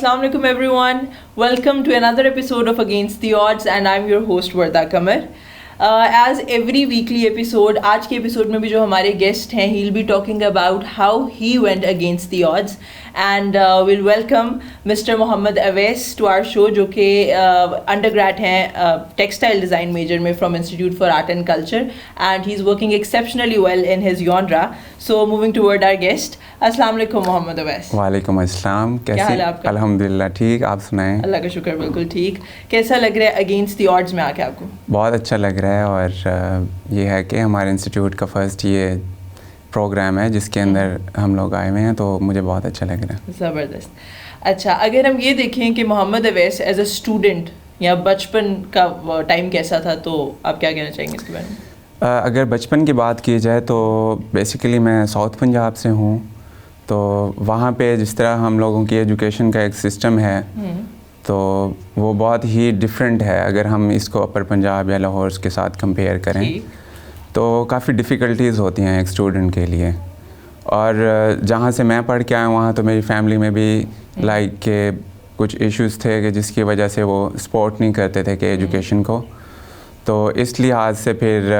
Assalamu alaikum everyone. Welcome to another episode of Against the Odds and I'm your host Warda Kamar. As every weekly episode, आज के episode में भी जो हमारे guest हैं, he'll be talking about how he went against the odds and we'll welcome Mr. Mohammad Awais to our show जो कि undergrad हैं textile design major में from Institute for Art and Culture and he's working exceptionally well in his genre. So moving toward our guest, अस्सलाम वालेकुम मोहम्मद अवैस। वालेकुम अस्सलाम। कैसे? क्या हाल है आपका? अल्हम्दुलिल्लाह ठीक, आप सुनाएं? अल्लाह का शुक्र, बिल्कुल ठीक। कैसा लग रहा है अगेंस्ट द ऑड्स में आके आपको? बहुत अच्छा लग रहा है और ये है कि हमारे इंस्टीट्यूट का फर्स्ट ये प्रोग्राम है जिसके अंदर हम लोग आए हुए हैं, तो मुझे बहुत अच्छा लग रहा है। ज़बरदस्त। अच्छा, अगर हम ये देखें कि Mohammad Awais as a student या बचपन का टाइम कैसा था, तो आप क्या कहना चाहेंगे इसके बारे में? अगर बचपन की बात की जाए तो बेसिकली मैं साउथ पंजाब से हूँ, तो वहाँ पे जिस तरह हम लोगों की एजुकेशन का एक सिस्टम है तो वो बहुत ही डिफरेंट है। अगर हम इसको अपर पंजाब या लाहौर के साथ कंपेयर करें तो काफ़ी डिफ़िकल्टीज़ होती हैं एक स्टूडेंट के लिए। और जहाँ से मैं पढ़ के आया वहाँ तो मेरी फैमिली में भी लाइक के कुछ इश्यूज़ थे कि जिसकी वजह से वो सपोर्ट नहीं करते थे कि एजुकेशन को, तो इस लिहाज से फिर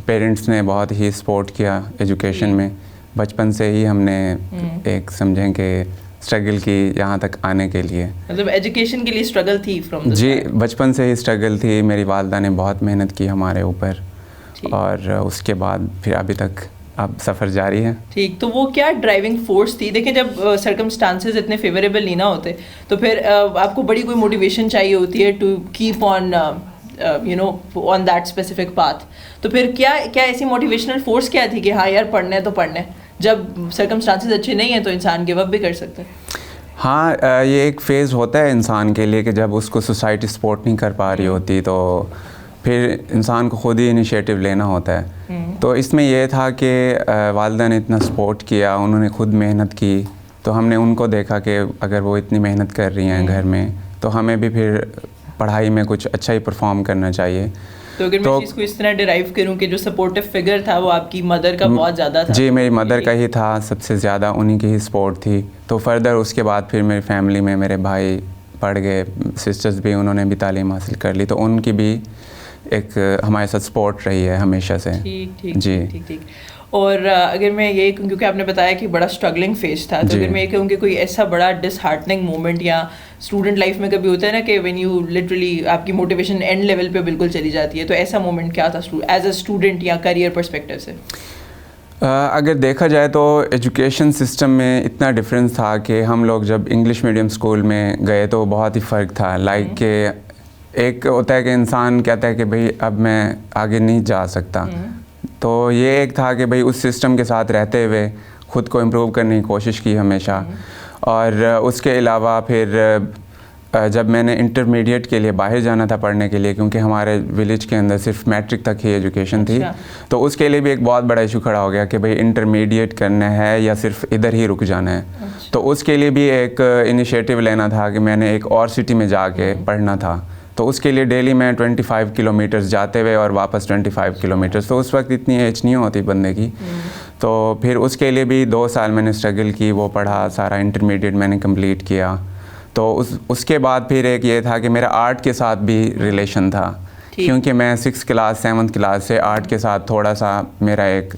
पेरेंट्स ने बहुत ही सपोर्ट किया एजुकेशन में। बचपन से ही हमने एक समझें कि स्ट्रगल की यहाँ तक आने के लिए। मतलब एजुकेशन के लिए स्ट्रगल थी फ्रॉम जी, बचपन से ही स्ट्रगल थी। मेरी वालदा ने बहुत मेहनत की हमारे ऊपर और उसके बाद फिर अभी तक अब सफ़र जारी है। ठीक, तो वो क्या ड्राइविंग फोर्स थी? देखें, जब सर्कमस्टांसेस इतने फेवरेबल नहीं ना होते तो फिर आपको बड़ी कोई मोटिवेशन चाहिए होती है to keep on on that specific path. तो फिर क्या ऐसी मोटिवेशनल फोर्स क्या थी कि हाँ यार पढ़ना है तो पढ़ना है, जब सर्कमस्टांसेस अच्छे नहीं हैं तो इंसान गिव अप भी कर सकता है? हाँ, ये एक फ़ेज़ होता है इंसान के लिए कि जब उसको सोसाइटी सपोर्ट नहीं कर पा रही होती तो फिर इंसान को ख़ुद ही इनिशिएटिव लेना होता है। तो इसमें यह था कि वालिदा ने इतना सपोर्ट किया, उन्होंने खुद मेहनत की, तो हमने उनको देखा कि अगर वो इतनी मेहनत कर रही हैं घर में तो हमें भी फिर पढ़ाई में कुछ अच्छा ही परफॉर्म करना चाहिए। तो अगर मैं इसको इस तरह डिराइव करूं कि जो सपोर्टिव फिगर था वो आपकी मदर का बहुत ज़्यादा था? जी, मेरी मदर का ही था सबसे ज़्यादा, उन्हीं की ही सपोर्ट थी। तो फर्दर उसके बाद फिर मेरी फैमिली में मेरे भाई पढ़ गए, सिस्टर्स भी उन्होंने भी तालीम हासिल कर ली, तो उनकी भी एक हमारे साथ सपोर्ट रही है हमेशा से। ठीक जी, ठीक। और अगर मैं ये कहूँ, क्योंकि आपने बताया कि बड़ा स्ट्रगलिंग फेज था, तो अगर मैं ये कहूँ कि कोई ऐसा बड़ा डिसहार्टनिंग मोमेंट या स्टूडेंट लाइफ में कभी होता है ना कि व्हेन यू लिटरली आपकी मोटिवेशन एंड लेवल पे बिल्कुल चली जाती है, तो ऐसा मोमेंट क्या था एज अ स्टूडेंट या करियर पर्सपेक्टिव से? अगर देखा जाए तो एजुकेशन सिस्टम में इतना डिफरेंस था कि हम लोग जब इंग्लिश मीडियम स्कूल में गए तो बहुत ही फ़र्क था। लाइक के एक होता है कि इंसान कहता है कि भाई अब मैं आगे नहीं जा सकता, तो ये एक था कि भाई उस सिस्टम के साथ रहते हुए ख़ुद को इम्प्रूव करने की कोशिश की हमेशा। और उसके अलावा फिर जब मैंने इंटरमीडिएट के लिए बाहर जाना था पढ़ने के लिए, क्योंकि हमारे विलेज के अंदर सिर्फ मैट्रिक तक ही एजुकेशन थी, तो उसके लिए भी एक बहुत बड़ा इशू खड़ा हो गया कि भाई इंटरमीडिएट करना है या सिर्फ इधर ही रुक जाना है। तो उसके लिए भी एक इनिशिएटिव लेना था कि मैंने एक और सिटी में जाके पढ़ना था। तो उसके लिए डेली मैं 25 किलोमीटर्स जाते हुए और वापस 25 किलोमीटर्स, तो उस वक्त इतनी एज नहीं होती बंदे की। तो फिर उसके लिए भी 2 साल मैंने स्ट्रगल की, वो पढ़ा, सारा इंटरमीडिएट मैंने कंप्लीट किया। तो उसके बाद फिर एक ये था कि मेरा आर्ट के साथ भी रिलेशन था, क्योंकि मैं 6th क्लास 7th क्लास से आर्ट के साथ थोड़ा सा मेरा एक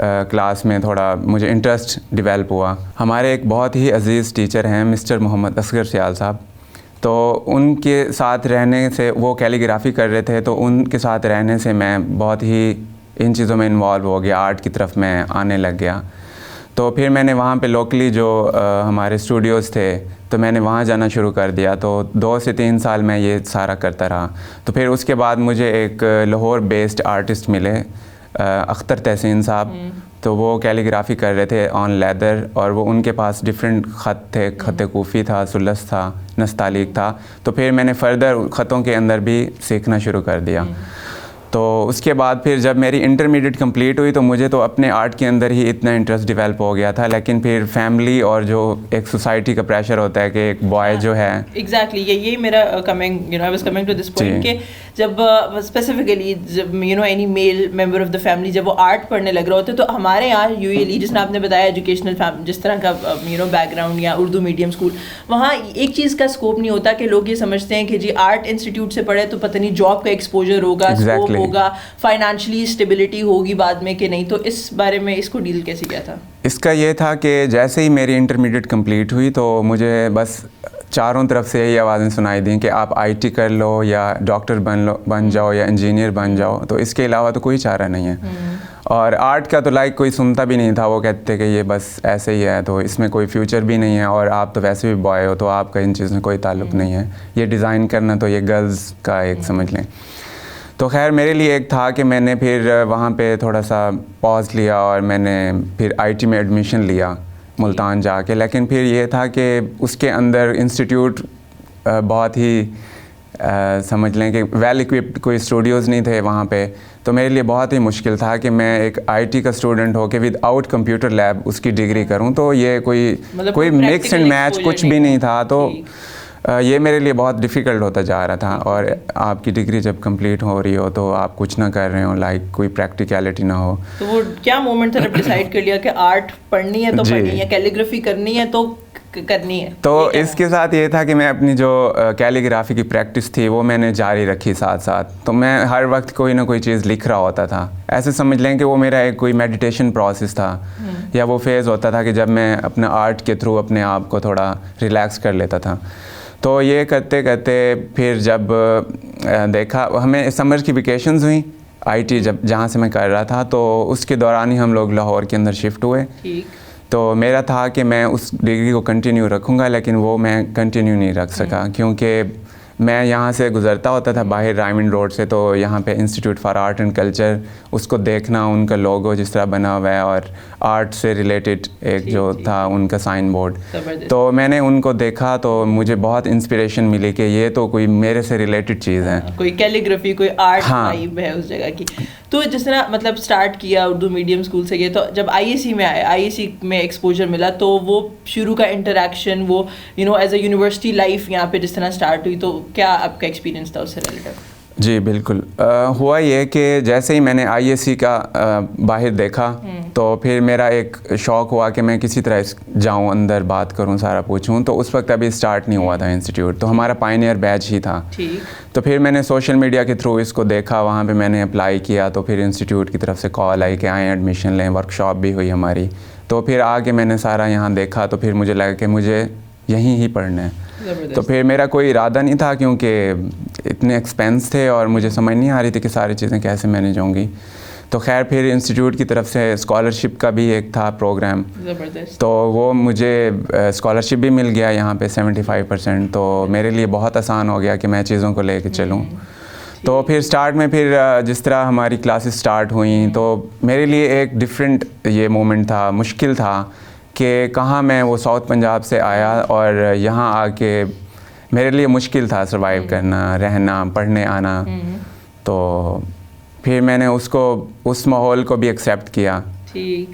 क्लास में थोड़ा मुझे इंटरेस्ट डेवलप हुआ। हमारे एक बहुत ही अजीज़ टीचर हैं मिस्टर मोहम्मद असगर सियाल साहब, तो उनके साथ रहने से, वो कैलीग्राफी कर रहे थे, तो उनके साथ रहने से मैं बहुत ही इन चीज़ों में इन्वॉल्व हो गया, आर्ट की तरफ मैं आने लग गया। तो फिर मैंने वहाँ पे लोकली जो हमारे स्टूडियोज़ थे तो मैंने वहाँ जाना शुरू कर दिया, तो 2 से 3 साल मैं ये सारा करता रहा। तो फिर उसके बाद मुझे एक लाहौर बेस्ड आर्टिस्ट मिले, अख्तर तहसीन साहब, तो वो कैलीग्राफी कर रहे थे ऑन लेदर, और वो उनके पास डिफरेंट ख़त थे, ख़त कूफ़ी था, सुलस था, नस्तालीक था। तो फिर मैंने फ़र्दर ख़तों के अंदर भी सीखना शुरू कर दिया। तो उसके बाद फिर जब मेरी इंटरमीडिएट कंप्लीट हुई तो मुझे तो अपने आर्ट के अंदर ही इतना इंटरेस्ट डेवलप हो गया था, लेकिन फिर फैमिली और जो एक सोसाइटी का प्रेशर होता है कि एक बॉय जो है एग्जैक्टली यही मेरा coming I was coming to this point कि जब स्पेसिफिकली जब any male member of the family जब वो आर्ट पढ़ने लग रहे होते तो हमारे यहाँ यूजुअली जिसने आपने बताया एजुकेशनल जिस तरह का बैकग्राउंड या उर्दू मीडियम स्कूल, वहाँ एक चीज़ का स्कोप नहीं होता कि लोग ये समझते हैं कि जी आर्ट इंस्टीट्यूट से पढ़े तो पता नहीं जॉब का एक्सपोजर होगा, स्कोप होगा, फाइनेंशियली स्टेबिलिटी होगी बाद में कि नहीं। तो इस बारे में इसको डील कैसे किया था? इसका ये था कि जैसे ही मेरी इंटरमीडिएट कंप्लीट हुई तो मुझे बस चारों तरफ से यही आवाज़ें सुनाई दी कि आप आईटी कर लो या डॉक्टर बन जाओ या इंजीनियर बन जाओ, तो इसके अलावा तो कोई चारा नहीं है। और आर्ट का तो लाइक कोई सुनता भी नहीं था, वो कहते कि ये बस ऐसे ही है, तो इसमें कोई फ्यूचर भी नहीं है और आप तो वैसे भी बॉय हो तो आपका इन चीज़ में कोई ताल्लुक़ नहीं है, ये डिज़ाइन करना तो ये गर्ल्स का एक समझ लें। तो खैर मेरे लिए एक था कि मैंने फिर वहाँ पे थोड़ा सा पॉज लिया और मैंने फिर आईटी में एडमिशन लिया मुल्तान जाके, लेकिन फिर ये था कि उसके अंदर इंस्टीट्यूट बहुत ही समझ लें कि वेल इक्विप्ड कोई स्टूडियोज़ नहीं थे वहाँ पे, तो मेरे लिए बहुत ही मुश्किल था कि मैं एक आईटी का स्टूडेंट हो के विदाउट कंप्यूटर लैब उसकी डिग्री करूँ, तो ये कोई मिक्स एंड मैच कुछ भी नहीं था, तो ये मेरे लिए बहुत डिफ़िकल्ट होता जा रहा था। और आपकी डिग्री जब कंप्लीट हो रही हो तो आप कुछ ना कर रहे हो, लाइक कोई प्रैक्टिकलिटी ना हो, तो वो क्या मोमेंट था जब डिसाइड कर लिया कि आर्ट पढ़नी है तो पढ़नी है, कैलीग्राफी करनी है तो करनी है? तो इसके साथ ये था कि मैं अपनी जो कैलीग्राफी की प्रैक्टिस थी वो मैंने जारी रखी साथ साथ, तो मैं हर वक्त कोई ना कोई चीज़ लिख रहा होता था। ऐसे समझ लें कि वो मेरा एक कोई मेडिटेशन प्रोसेस था या वो फेज़ होता था कि जब मैं अपना आर्ट के थ्रू अपने आप को थोड़ा रिलैक्स कर लेता था। तो ये करते करते फिर जब देखा हमें समर की वेकेशंस हुई आईटी जहाँ से मैं कर रहा था, तो उसके दौरान ही हम लोग लाहौर के अंदर शिफ्ट हुए। तो मेरा था कि मैं उस डिग्री को कंटिन्यू रखूँगा, लेकिन वो मैं कंटिन्यू नहीं रख सका क्योंकि मैं यहाँ से गुज़रता होता था बाहर रायमंड रोड से, तो यहाँ पे institute for art and culture उसको देखना, उनका लोगो जिस तरह बना हुआ है और आर्ट से रिलेटेड एक जो था उनका साइन बोर्ड, तो मैंने उनको देखा तो मुझे बहुत इंस्पिरेशन मिली कि ये तो कोई मेरे से रिलेटेड चीज़ है, कोई कैलीग्राफी कोई आर्ट वाइब है उस जगह की। तो जिस तरह मतलब स्टार्ट किया उर्दू मीडियम स्कूल से, ये तो जब आईएसी में आए, आईएसी में एक्सपोजर मिला, तो वो शुरू का इंटरेक्शन वो एज अ यूनिवर्सिटी लाइफ यहाँ पे जिस तरह स्टार्ट हुई, तो क्या आपका एक्सपीरियंस था उससे रिलेटेड? जी बिल्कुल, हुआ ये कि जैसे ही मैंने आईएसी का बाहर देखा तो फिर मेरा एक शौक़ हुआ कि मैं किसी तरह जाऊं अंदर बात करूं, सारा पूछूं। तो उस वक्त अभी स्टार्ट नहीं हुआ था इंस्टीट्यूट, तो हमारा पायनियर बैच ही था। तो फिर मैंने सोशल मीडिया के थ्रू इसको देखा, वहाँ पे मैंने अप्लाई किया, तो फिर इंस्टीट्यूट की तरफ से कॉल आई कि आएँ एडमिशन लें, वर्कशॉप भी हुई हमारी। तो फिर आके मैंने सारा यहाँ देखा, तो फिर मुझे लगा कि मुझे यहीं ही पढ़ना है। तो फिर मेरा कोई इरादा नहीं था क्योंकि इतने एक्सपेंस थे और मुझे समझ नहीं आ रही थी कि सारी चीज़ें कैसे मैनेज होंगी। तो खैर फिर इंस्टीट्यूट की तरफ से स्कॉलरशिप का भी एक था प्रोग्राम, तो वो मुझे स्कॉलरशिप भी मिल गया यहाँ पे 75%, तो मेरे लिए बहुत आसान हो गया कि मैं चीज़ों को लेके चलूँ। तो फिर स्टार्ट में फिर जिस तरह हमारी क्लासेस स्टार्ट हुई, तो मेरे लिए एक डिफरेंट ये मोमेंट था, मुश्किल था कि कहाँ मैं वो साउथ पंजाब से आया और यहाँ आके मेरे लिए मुश्किल था सर्वाइव करना, रहना, पढ़ने आना। तो फिर मैंने उस माहौल को भी एक्सेप्ट किया।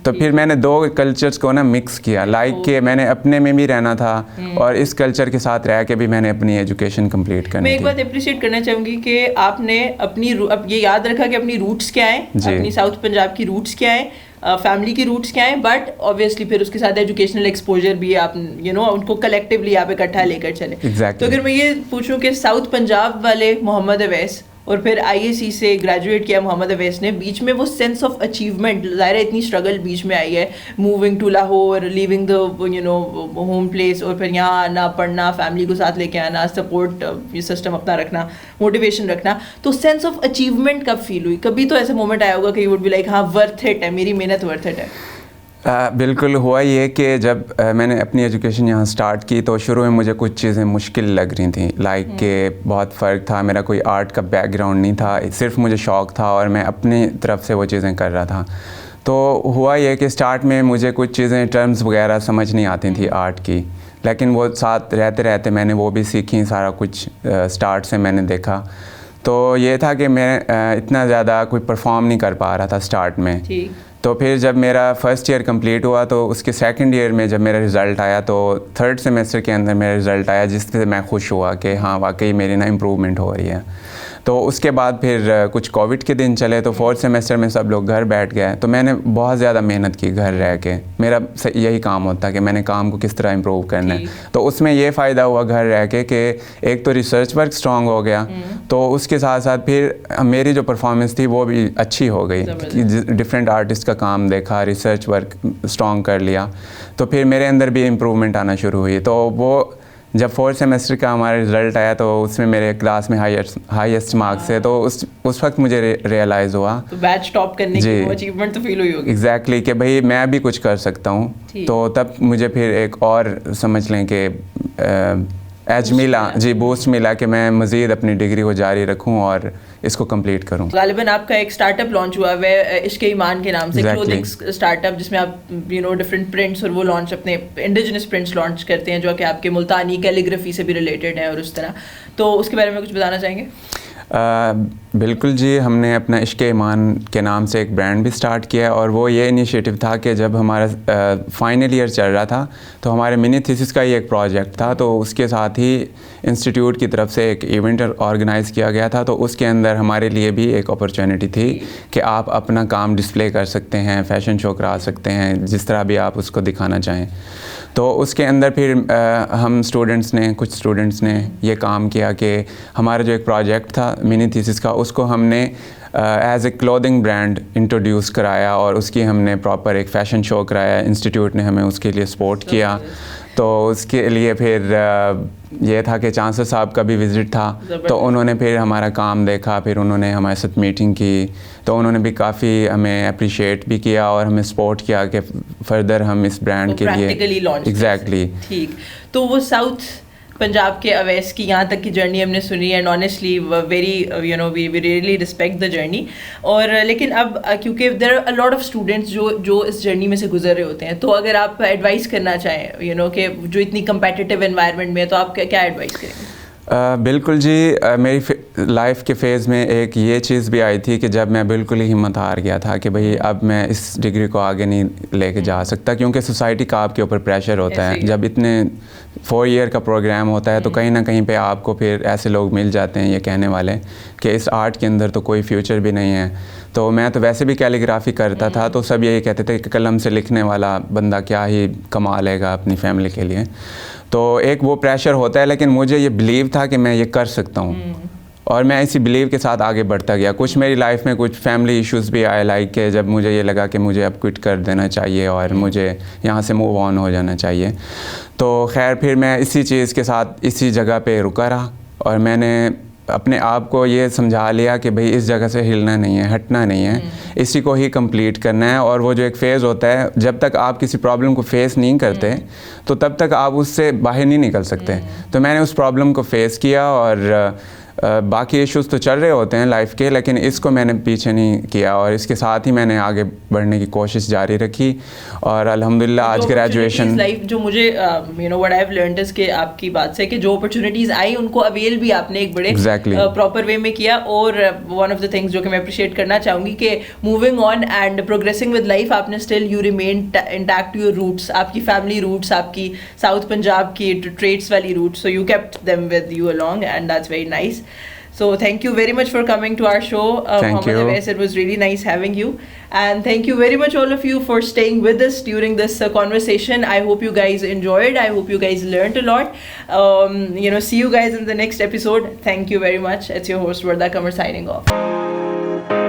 तो फिर मैंने दो कल्चर्स को ना मिक्स किया, लाइक कि मैंने अपने में भी रहना था और इस कल्चर के साथ रह के भी मैंने अपनी एजुकेशन कंप्लीट करनी थी। मैं एक बात अप्रिशिएट करना चाहूँगी कि आपने अब ये याद रखा कि अपनी रूट्स क्या हैं, अपनी साउथ पंजाब की रूट्स क्या हैं, फैमिली की रूट्स क्या हैं, बट ऑब्वियसली फिर उसके साथ एजुकेशनल एक्सपोजर भी आप उनको कलेक्टिवली आप इकट्ठा लेकर चले। exactly. तो अगर मैं ये पूछूं कि साउथ पंजाब वाले मोहम्मद अवैस और फिर आईएसी से ग्रेजुएट किया मोहम्मद अवैस ने, बीच में वो सेंस ऑफ अचीवमेंट, ज़ाहिर है इतनी स्ट्रगल बीच में आई है, moving to Lahore, leaving the home place, और फिर यहाँ आना, पढ़ना, फैमिली को साथ लेके आना, सपोर्ट सिस्टम अपना रखना, मोटिवेशन रखना, तो सेंस ऑफ अचीवमेंट कब फील हुई? कभी तो ऐसा मोमेंट आया होगा कि यू वुड बी लाइक हाँ वर्थ इट है, मेरी मेहनत वर्थ इट है? बिल्कुल हुआ ये कि जब मैंने अपनी एजुकेशन यहाँ स्टार्ट की तो शुरू में मुझे कुछ चीज़ें मुश्किल लग रही थी, लाइक कि बहुत फ़र्क था, मेरा कोई आर्ट का बैकग्राउंड नहीं था, सिर्फ मुझे शौक़ था और मैं अपनी तरफ से वो चीज़ें कर रहा था। तो हुआ ये कि स्टार्ट में मुझे कुछ चीज़ें टर्म्स वगैरह समझ नहीं आती थी आर्ट की, लेकिन वो साथ रहते रहते मैंने वो भी सीखी, सारा कुछ स्टार्ट से मैंने देखा। तो ये था कि मैं इतना ज़्यादा कोई परफॉर्म नहीं कर पा रहा था स्टार्ट में। ठीक। तो फिर जब मेरा फर्स्ट ईयर कंप्लीट हुआ तो उसके सेकंड ईयर में जब मेरा रिज़ल्ट आया तो थर्ड सेमेस्टर के अंदर मेरा रिज़ल्ट आया, जिससे मैं खुश हुआ कि हाँ वाकई मेरी ना इम्प्रूवमेंट हो रही है। तो उसके बाद फिर कुछ कोविड के दिन चले तो फोर्थ सेमेस्टर में सब लोग घर बैठ गए, तो मैंने बहुत ज़्यादा मेहनत की घर रह के। मेरा यही काम होता कि मैंने काम को किस तरह इम्प्रूव करना है। तो उसमें ये फ़ायदा हुआ घर रह के कि एक तो रिसर्च वर्क स्ट्रॉन्ग हो गया, तो उसके साथ साथ फिर मेरी जो परफॉर्मेंस थी वो भी अच्छी हो गई। डिफरेंट आर्टिस्ट का काम देखा, रिसर्च वर्क स्ट्रॉन्ग कर लिया, तो फिर मेरे अंदर भी इम्प्रूवमेंट आना शुरू हुई। तो वो जब फोर्थ सेमेस्टर का हमारा रिज़ल्ट आया तो उसमें मेरे क्लास में हाईएस्ट मार्क्स है, तो उस वक्त मुझे रियलाइज़ हुआ, तो बैच टॉप करने की वो अचीवमेंट तो फील हुई होगी। एग्जैक्टली कि भाई मैं भी कुछ कर सकता हूँ। तो तब मुझे फिर एक और समझ लें कि एज मिला, जी बूस्ट मिला कि मैं मज़ीद अपनी डिग्री को जारी रखूँ और इसको कंप्लीट करूँ। गालिबन आपका एक स्टार्टअप लॉन्च हुआ है इश्क़े ईमान के नाम से, क्लोथिंग स्टार्टअप, जिसमें आप डिफरेंट प्रिंट्स और वो लॉन्च अपने इंडिजिनस प्रिंट्स लॉन्च करते हैं जो कि आपके मुल्तानी कैलीग्राफी से भी रिलेटेड है और उस तरह। तो उसके बारे में कुछ बताना चाहेंगे? बिल्कुल जी, हमने अपना इश्क़े ईमान के नाम से एक ब्रांड भी स्टार्ट किया और वो ये इनिशिएटिव था कि जब हमारा फाइनल ईयर चल रहा था तो हमारे मिनी थीसिस का ही एक प्रोजेक्ट था, तो उसके साथ ही इंस्टीट्यूट की तरफ से एक इवेंट ऑर्गेनाइज़ किया गया था। तो उसके अंदर हमारे लिए भी एक अपॉर्चुनिटी थी कि आप अपना काम डिस्प्ले कर सकते हैं, फ़ैशन शो करा सकते हैं, जिस तरह भी आप उसको दिखाना चाहें। तो उसके अंदर फिर हम कुछ स्टूडेंट्स ने ये काम किया कि हमारा जो एक प्रोजेक्ट था मिनी थीसिस का, उसको हमने as a clothing brand introduce कराया और उसकी हमने प्रॉपर एक फ़ैशन शो कराया। इंस्टीट्यूट ने हमें उसके लिए सपोर्ट किया। तो उसके लिए फिर ये था कि चांसलर साहब का भी विज़िट था, तो उन्होंने फिर हमारा काम देखा, फिर उन्होंने हमारे साथ मीटिंग की, तो उन्होंने भी काफ़ी हमें अप्रिशिएट भी किया और हमें सपोर्ट किया कि फर्दर हम इस ब्रांड के लिए एग्जैक्टली। ठीक। तो वो साउथ पंजाब के अवैस की यहाँ तक की जर्नी हमने सुनी and honestly very we really respect the journey. और लेकिन अब क्योंकि there are a lot of students जो इस जर्नी में से गुजर रहे होते हैं, तो अगर आप एडवाइस करना चाहें कि जो इतनी कंपेटिटिव एनवायरनमेंट में है, तो आप क्या एडवाइस करेंगे? बिल्कुल जी, मेरी लाइफ के फ़ेज़ में एक ये चीज़ भी आई थी कि जब मैं बिल्कुल ही हिम्मत हार गया था कि भाई अब मैं इस डिग्री को आगे नहीं लेके जा सकता, क्योंकि सोसाइटी का आपके ऊपर प्रेशर होता है। जब इतने 4 ईयर का प्रोग्राम होता है तो कहीं ना कहीं पे आपको फिर ऐसे लोग मिल जाते हैं ये कहने वाले कि इस आर्ट के अंदर तो कोई फ्यूचर भी नहीं है। तो मैं तो वैसे भी कैलीग्राफी करता था, तो सब यही कहते थे कि कलम से लिखने वाला बंदा क्या ही कमा लेगा अपनी फैमिली के लिए। तो एक वो प्रेशर होता है, लेकिन मुझे ये बिलीव था कि मैं ये कर सकता हूँ और मैं इसी बिलीव के साथ आगे बढ़ता गया। कुछ मेरी लाइफ में कुछ फैमिली इश्यूज़ भी आए, लाइक के जब मुझे ये लगा कि मुझे अब क्विट कर देना चाहिए और मुझे यहाँ से मूव ऑन हो जाना चाहिए। तो खैर फिर मैं इसी चीज़ के साथ इसी जगह पे रुका रहा और मैंने अपने आप को ये समझा लिया कि भाई इस जगह से हिलना नहीं है, हटना नहीं है, इसी को ही कंप्लीट करना है। और वो जो एक फ़ेज़ होता है, जब तक आप किसी प्रॉब्लम को फेस नहीं करते तो तब तक आप उससे बाहर नहीं निकल सकते। तो मैंने उस प्रॉब्लम को फेस किया और बाकी इश्यूज़ तो चल रहे होते हैं लाइफ के, लेकिन इसको मैंने पीछे नहीं किया और इसके साथ ही मैंने आगे बढ़ने की कोशिश जारी रखी और अल्हम्दुलिल्लाह आज ग्रेजुएशन लाइफ जो मुझे what I have learned is कि आपकी बात से कि जो अपॉर्चुनिटीज़ आई उनको अवेल भी आपने एक बड़े प्रॉपर वे में किया। और वन ऑफ द थिंग्स जो कि मैं अप्रिशिएट करना चाहूँगी कि moving on and progressing with life, आपने still you remain intact to your roots, आपकी फैमिली रूट्स, आपकी साउथ पंजाब की ट्रेड्स वाली roots, so you kept them with you along and that's very nice. So thank you very much for coming to our show, Mohammed Awais. It was really nice having you, and thank you very much all of you for staying with us during this conversation. I hope you guys enjoyed. I hope you guys learned a lot. See you guys in the next episode. Thank you very much. It's your host Warda Kamar signing off.